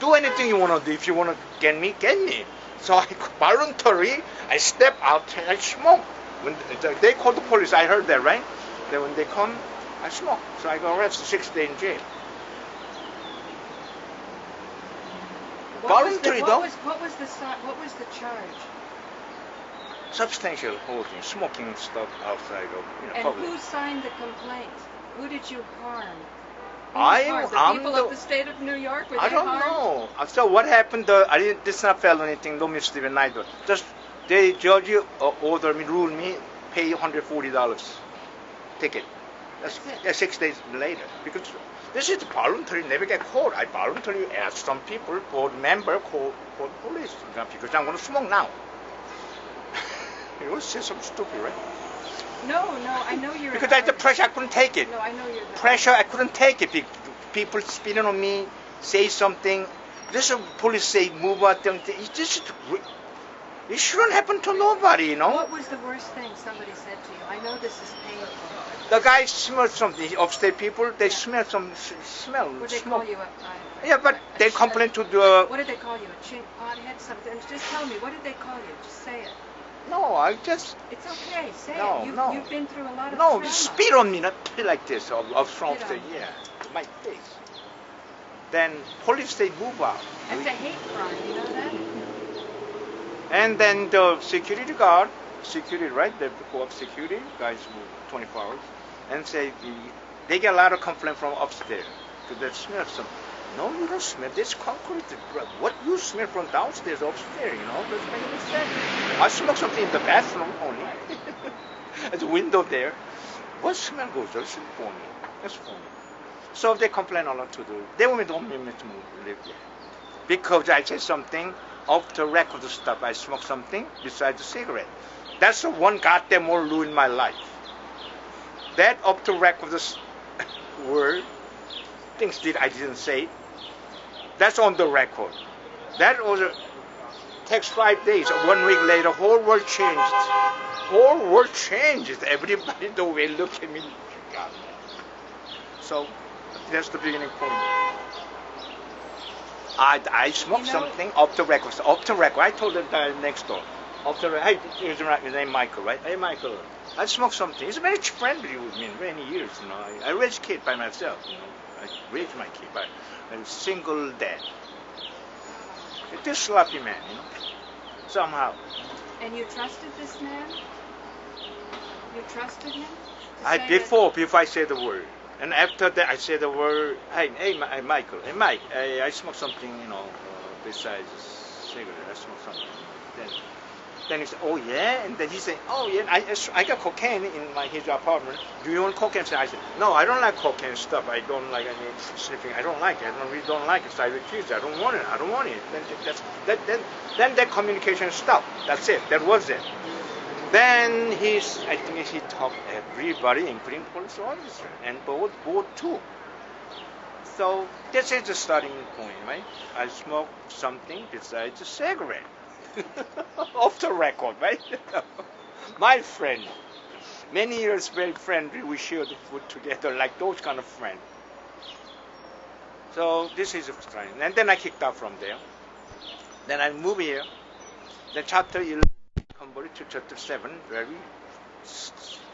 do anything you want to do. If you want to get me, get me. So I voluntarily I step out and I smoke. When they called the police, I heard that, right? Then when they come, I smoke. So I got arrested, 6 days in jail. Voluntary though. What was the charge? Substantial holding, smoking stuff outside of And public. who signed the complaint? Who did you harm? I'm people of the state of New York? Were I they don't harmed? know. So what happened? This is not felony thing. No misdemeanor neither. Just the judge ordered me, ruled me, pay $140 ticket. That's it. Yeah, 6 days later. Because this is voluntary. Never get caught. I voluntarily asked some people, board member, call police because I'm going to smoke now. It was just so stupid, right? No, I know you're. Because the pressure, I couldn't take it. No, I know you're. Pressure, I couldn't take it. People spitting on me, say something. This police say move out. It shouldn't happen to nobody, What was the worst thing somebody said to you? I know this is painful. The guy smelled something. Upstate people, they smell some smell. What did they smoke. call you? Yeah, but they complain to the. What did they call you? A chink, pothead, something? Just tell me. What did they call you? Just say it. No, I just. It's okay. Say No, it. no. You've been through a lot of No, trauma. spit on me, not like this, up front. Spit on you. Yeah, to my face. Then police they move out. That's a hate crime. You know that? And then the security guard, right? The co-op security guys move 24 hours, and say they get a lot of complaint from upstairs because they smell some. No, you don't smell this concrete. What you smell from downstairs, upstairs? Doesn't make any sense. I smoke something in the bathroom only. At the window there. What smell goes? That's funny. That's funny. So they complain a lot to do. They don't want me to live there because I said something off the record stuff. I smoked something besides the cigarette. That's the one goddamn more ruined my life. That off the record word, things that I didn't say. That's on the record. That was takes 5 days. 1 week later, whole world changed. Whole world changes. Everybody the way look at me. God. So that's the beginning point. I smoked something off the record. Off the record. I told the guy next door. Off the record. Hey, his name Michael, right? Hey, Michael. I smoked something. He's very friendly with me in many years. I raised kid by myself. I raised my kid by a single dad. This sloppy man, somehow. And you trusted this man? You trusted him? Before I say the word. And after that, I say the word, hey, Michael, hey, Mike, I smoked something, besides cigarette. I smoked something. Then he said, oh, yeah? And then he said, oh, yeah, I got cocaine in his apartment. Do you want cocaine? I said, no, I don't like cocaine stuff. I don't like any sniffing. I don't like it. I really don't like it. So I refused. I don't want it. Then that communication stopped. That's it. That was it. Then I think he talked everybody, including police officer, and board too. So this is the starting point, right? I smoked something besides a cigarette. Off the record, right? My friend. Many years very friendly. We shared the food together, like those kind of friends. So this is a story. And then I kicked out from there. Then I moved here. Then chapter 11 converted to chapter 7, very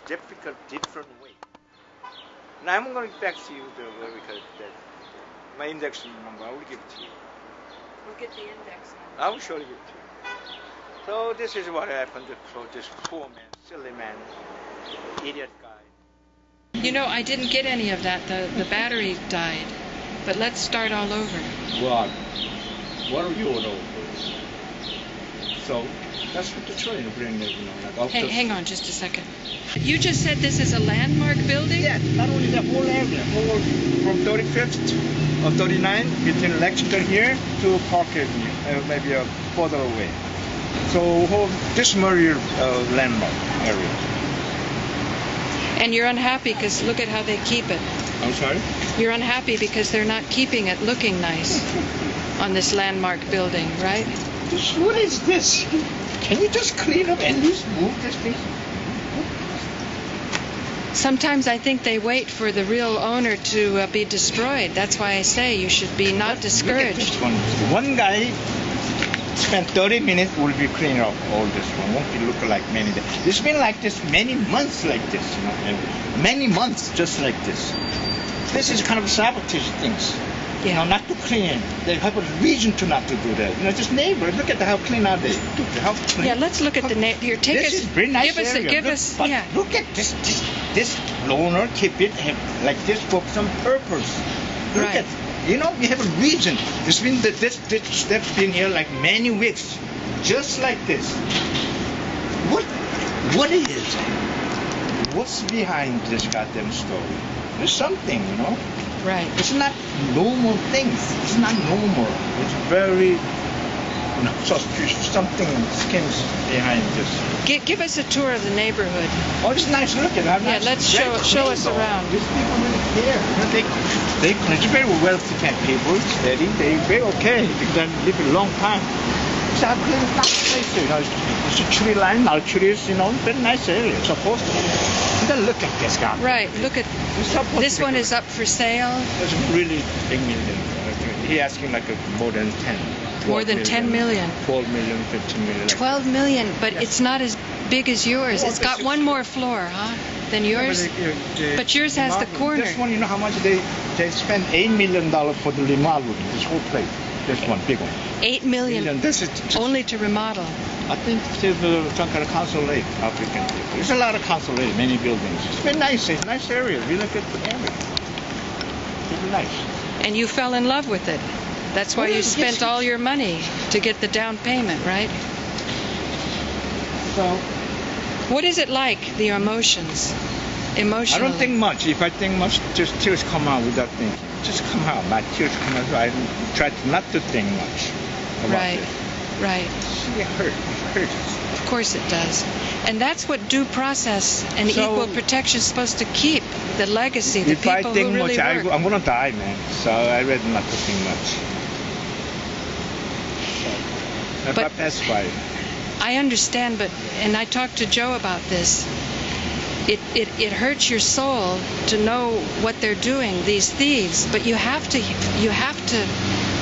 difficult, different way. Now I'm going to get back to you my index number. I will give it to you. We'll get the index number. I will surely give it to you. So this is what happened to this poor man, silly man, idiot guy. You know, I didn't get any of that. The battery died. But let's start all over. What are you all over? So that's what the train will bring there, you know. Like Hang on just a second. You just said this is a landmark building? Yeah, not only the whole area, from 35th or 39 between Lexington here to Park Avenue, maybe further away. So this Murray landmark area. And you're unhappy because look at how they keep it. I'm sorry? You're unhappy because they're not keeping it looking nice on this landmark building, right? What is this? Can you just clean up and just move this thing? Sometimes I think they wait for the real owner to be destroyed. That's why I say you should be not discouraged. One guy spent 30 minutes will be cleaning up all this one. Won't be look like many days. It's been like this many months like this, you know, and many months just like this. This is kind of sabotage things. Yeah. You know, not to clean. They have a reason to not to do that. You know, just neighbors, look at how clean are they? How clean. Yeah, let's look at the here. Take this us. Is very nice give area. us. But Yeah. look at this owner keep it like this for some purpose. Look Right. at, you know, we have a reason. It's been that's been here like many weeks, just like this. What is it? What's behind this goddamn story? There's something, you know. Right. It's not normal things. It's not normal. It's very, you know, suspicious. Something schemes behind this. Give us a tour of the neighborhood. Oh, it's nice. Look at that. Yeah, let's show us around. These people really care. You know, it's very wealthy kind of people. Steady. They're very okay. They live a long time. It's a really nice place. You know, it's a tree line, now trees. You know, very nice area. It's supposed to be. And then look at this guy. Right. Look at this one is up for sale. It's really big million. He asking like more than 10. More than 10 million. 12 million, 15 million. 12 million, but it's not as big as yours. It's got one more floor, huh? Than yours. But yours has the corner. This one, you know how much they spent $8 million for the remodeling. This whole place. This one, big one. 8 million. This is only to remodel. I think there's some kind of consulate, African people. There's a lot of consulate, many buildings. It's been nice. It's a nice area. Really good area. Really nice. And you fell in love with it. That's why you spent all your money to get the down payment, right? So, what is it like, the emotions? Emotionally? I don't think much. If I think much, just tears come out without thinking. Just come out. My tears come out. I try not to think much about it. Right. It hurts. Of course it does. And that's what due process and equal protection is supposed to keep, the legacy, the people who really work. If I think much, I'm going to die, man. So I rather not to think much. But that's why. I understand, and I talked to Joe about this. It hurts your soul to know what they're doing, these thieves. But you have to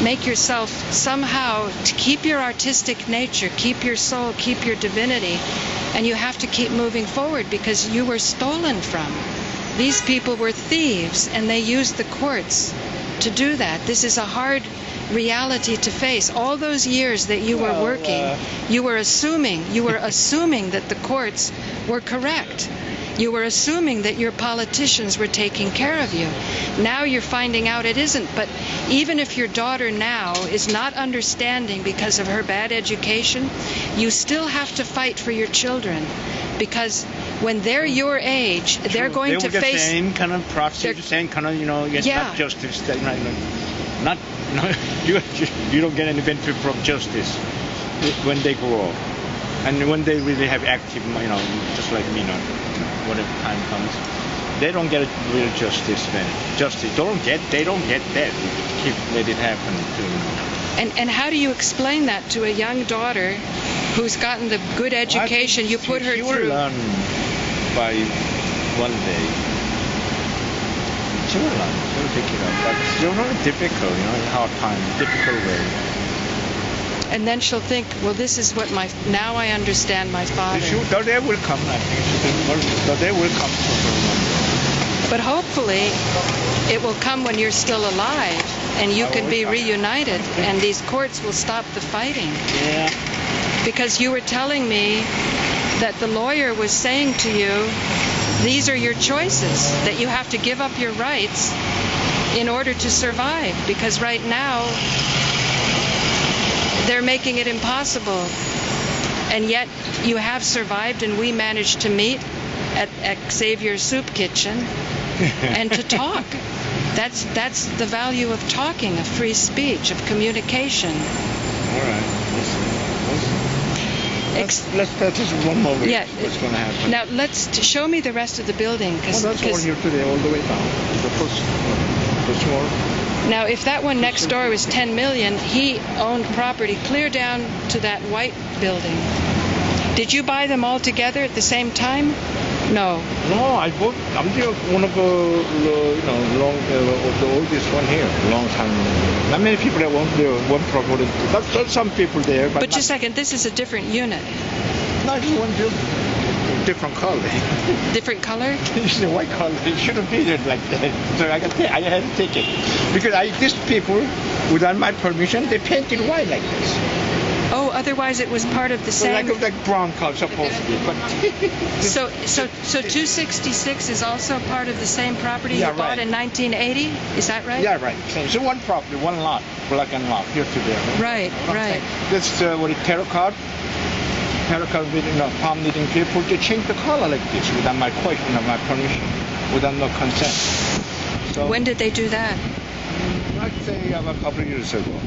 make yourself somehow to keep your artistic nature, keep your soul, keep your divinity, and you have to keep moving forward because you were stolen from. These people were thieves, and they used the courts to do that. This is a hard reality to face. All those years that you were working, you were assuming that the courts were correct. You were assuming that your politicians were taking care of you. Now you're finding out it isn't. But even if your daughter now is not understanding because of her bad education, you still have to fight for your children. Because when they're your age, they're going to face the same kind of process, the same kind of, you know, not justice. Not you don't get any benefit from justice when they grow up, and when they really have active, you know, just like me, you know, whatever time comes, they don't get real justice then. Justice, they don't get that. Let it happen to them. And how do you explain that to a young daughter who's gotten the good education you put her through? She will learn by one day. She will learn. She will pick it up. But it's really difficult, you know, hard time, difficult way. And then she'll think, well, this is what now I understand my father. The day will come, I think. The day will come for her. But hopefully, it will come when you're still alive, and you can be reunited, and these courts will stop the fighting. Yeah. Because you were telling me that the lawyer was saying to you these are your choices, that you have to give up your rights in order to survive, because right now they're making it impossible. And yet you have survived, and we managed to meet at Xavier's Soup Kitchen and to talk. That's the value of talking, of free speech, of communication. All right. Let's practice one more week. Yeah. What's going to happen? Now show me the rest of the building. That's all here today, all the way down. The first floor. Now, if that one next door was 10 million, he owned property clear down to that white building. Did you buy them all together at the same time? No. No, I'm the one of the the oldest one here, long time. Not many people that want the one property. That's some people there, but just a second, this is a different unit. Not one building. Different color. Different color? It's the white color. It shouldn't be there like that. So I had to take it because these people, without my permission, they painted white like this. Oh, otherwise it was part of the same. Like brown color supposed to be, but. So 266 is also part of the same property you bought in 1980. Is that right? Yeah, right. So one property, one lot, black and lot, here to there. Right. That's terracotta with palm knitting people. They change the color like this without my question or my permission, without no consent. So when did they do that? I'd say about a couple of years ago.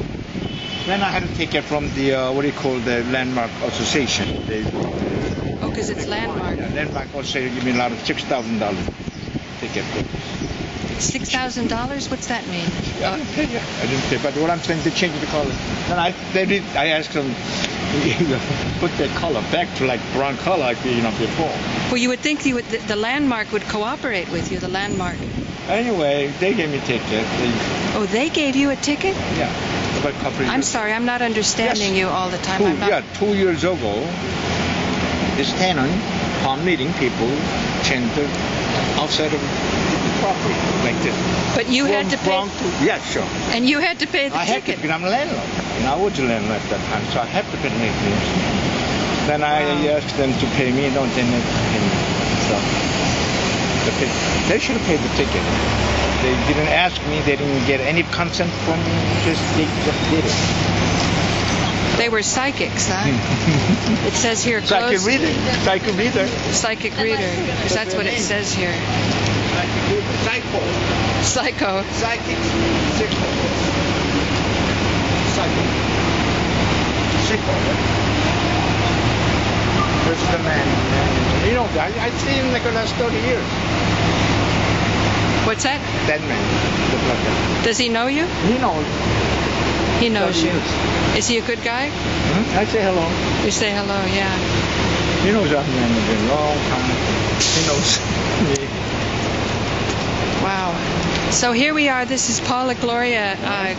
Then I had to take it from the the Landmark Association. Because it's Landmark. Yeah, Landmark Association give me a lot of $6,000 ticket. $6,000? What's that mean? Yeah, I didn't pay. But what I'm saying, they changed the color. Then I asked them put that color back to like brown color like before. Well, you would think the Landmark would cooperate with you. The Landmark. Anyway, they gave me a ticket. They gave you a ticket? Yeah. About a couple of years. I'm sorry, I'm not understanding you all the time. 2 years ago, this tenant, palm knitting people, changed the outside of the property like this. But you had to pay? Yeah, sure. And you had to pay the ticket? I had to, because I'm a landlord. And I was a landlord at that time, so I have to pay the maintenance. Then I asked them to pay me, don't they never pay me. So they should have paid the ticket. They didn't ask me, they didn't get any consent from me, they just did it. They were psychics, huh? It says here, Psychic reader. Psychic reader, because that's what it says here. Psycho. Psycho. Psychic. This is the man. I've seen him like the last 30 years. What's that? That man. The black guy. Does he know you? He knows. He knows you. Is he a good guy? I say hello. You say hello, yeah. He knows I've known him a long time. He knows me. Wow. So here we are. This is Paula Gloria.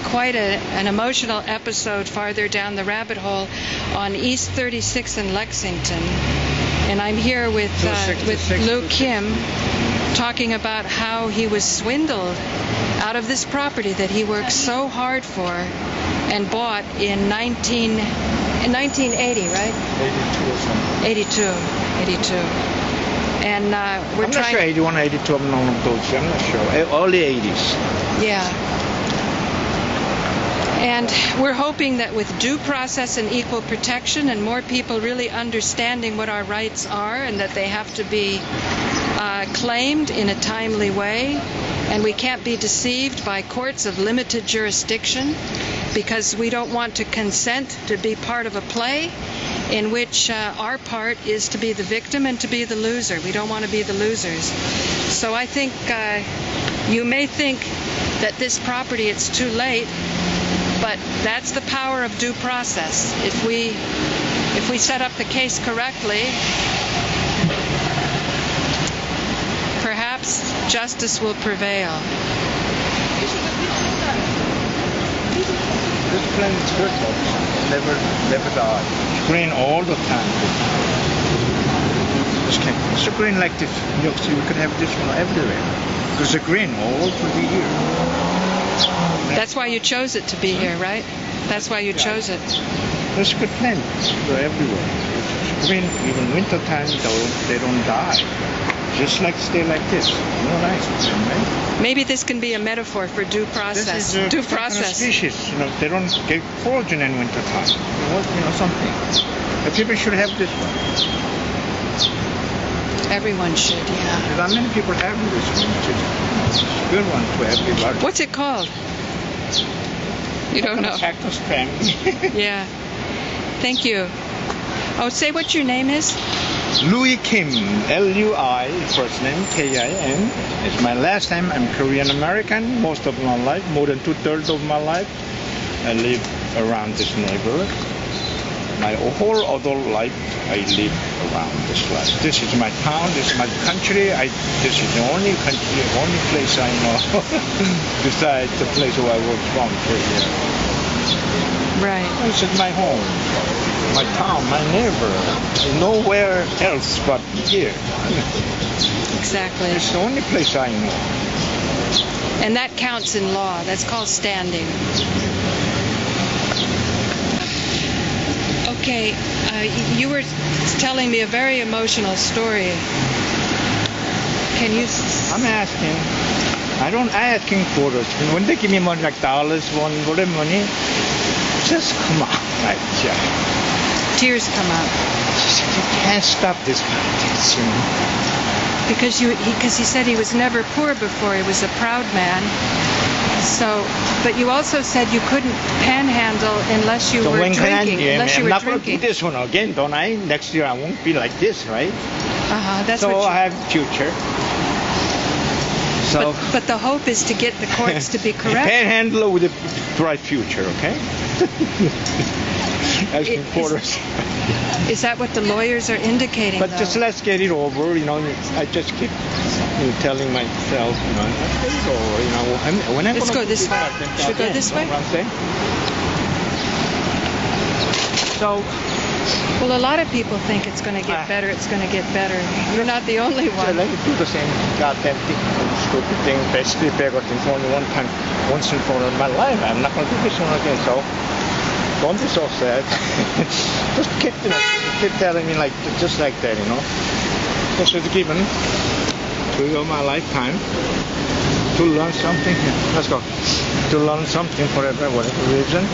Quite an emotional episode farther down the rabbit hole on East 36th and Lexington. And I'm here with Lui Kim, talking about how he was swindled out of this property that he worked so hard for and bought in 1980, right? 82 or something. 82. And we're I'm not sure 81, 82, I'm none of those. I'm not sure. Early 80s. Yeah. And we're hoping that with due process and equal protection and more people really understanding what our rights are and that they have to be claimed in a timely way, and we can't be deceived by courts of limited jurisdiction, because we don't want to consent to be part of a play in which our part is to be the victim and to be the loser. We don't want to be the losers. So I think you may think that this property, it's too late, but that's the power of due process. If we set up the case correctly, perhaps justice will prevail. This plane is good, never die. Green all the time. It's a green like this. You could have this one everywhere. Because the green all through the year. That's why you chose it to be here, right? That's why you chose it. There's good plants. They're everywhere. It's green, even winter time, they don't die. just like stay like this. No nice, right? Maybe this can be a metaphor for due process. This is a Due different process. species. They don't get cold in winter time. Something. The people should have this one. Everyone should, yeah. Not many people have this one. It's a good one for everybody. What's it called? You don't know. Cactus family. Yeah. Thank you. Oh, say what your name is. Lui Kim, Lui, first name Kim. It's my last name. I'm Korean American. Most of my life, more than 2/3 of my life, I live around this neighborhood. My whole adult life, I live around this life. This is my town. This is my country. This is the only country, only place I know besides the place where I was from, Korea. Right. This is my home, my town, my neighbor. Nowhere else but here. Exactly. It's the only place I know. And that counts in law. That's called standing. Okay, you were telling me a very emotional story. Can you... I'm asking. I don't asking for it. When they give me money like dollars, one money, just come on, like Tears come out. you can't stop this kind of things, you know. Because he said he was never poor before. He was a proud man. So, but you also said you couldn't panhandle unless you were drinking. Unless you I'm were not going to do drinking. this one again, don't I? Next year I won't be like this, right? That's so what you... I have future. So, but the hope is to get the courts to be correct. Panhandler with a bright future, okay? As reporters. Is that what the lawyers are indicating? But though? just let's get it over, you know. I just keep telling myself, you know, let's get it over, you know. When I'm Let's go this way. Should we go this way? So, well, a lot of people think it's going to get better. It's going to get better. You're not the only one. let me do the same goddamn thing, stupid thing, basically bigger thing only one time, once in for my life. I'm not going to do this one again, so don't be so sad. Just keep telling me like just like that, you know. This was given to my lifetime to learn something. Let's go. To learn something for whatever reason.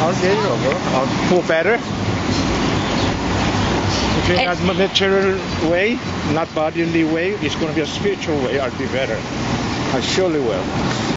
I'll get it over. I'll feel better. If it's not material way, not bodily way, it's going to be a spiritual way. I'll be better. I surely will.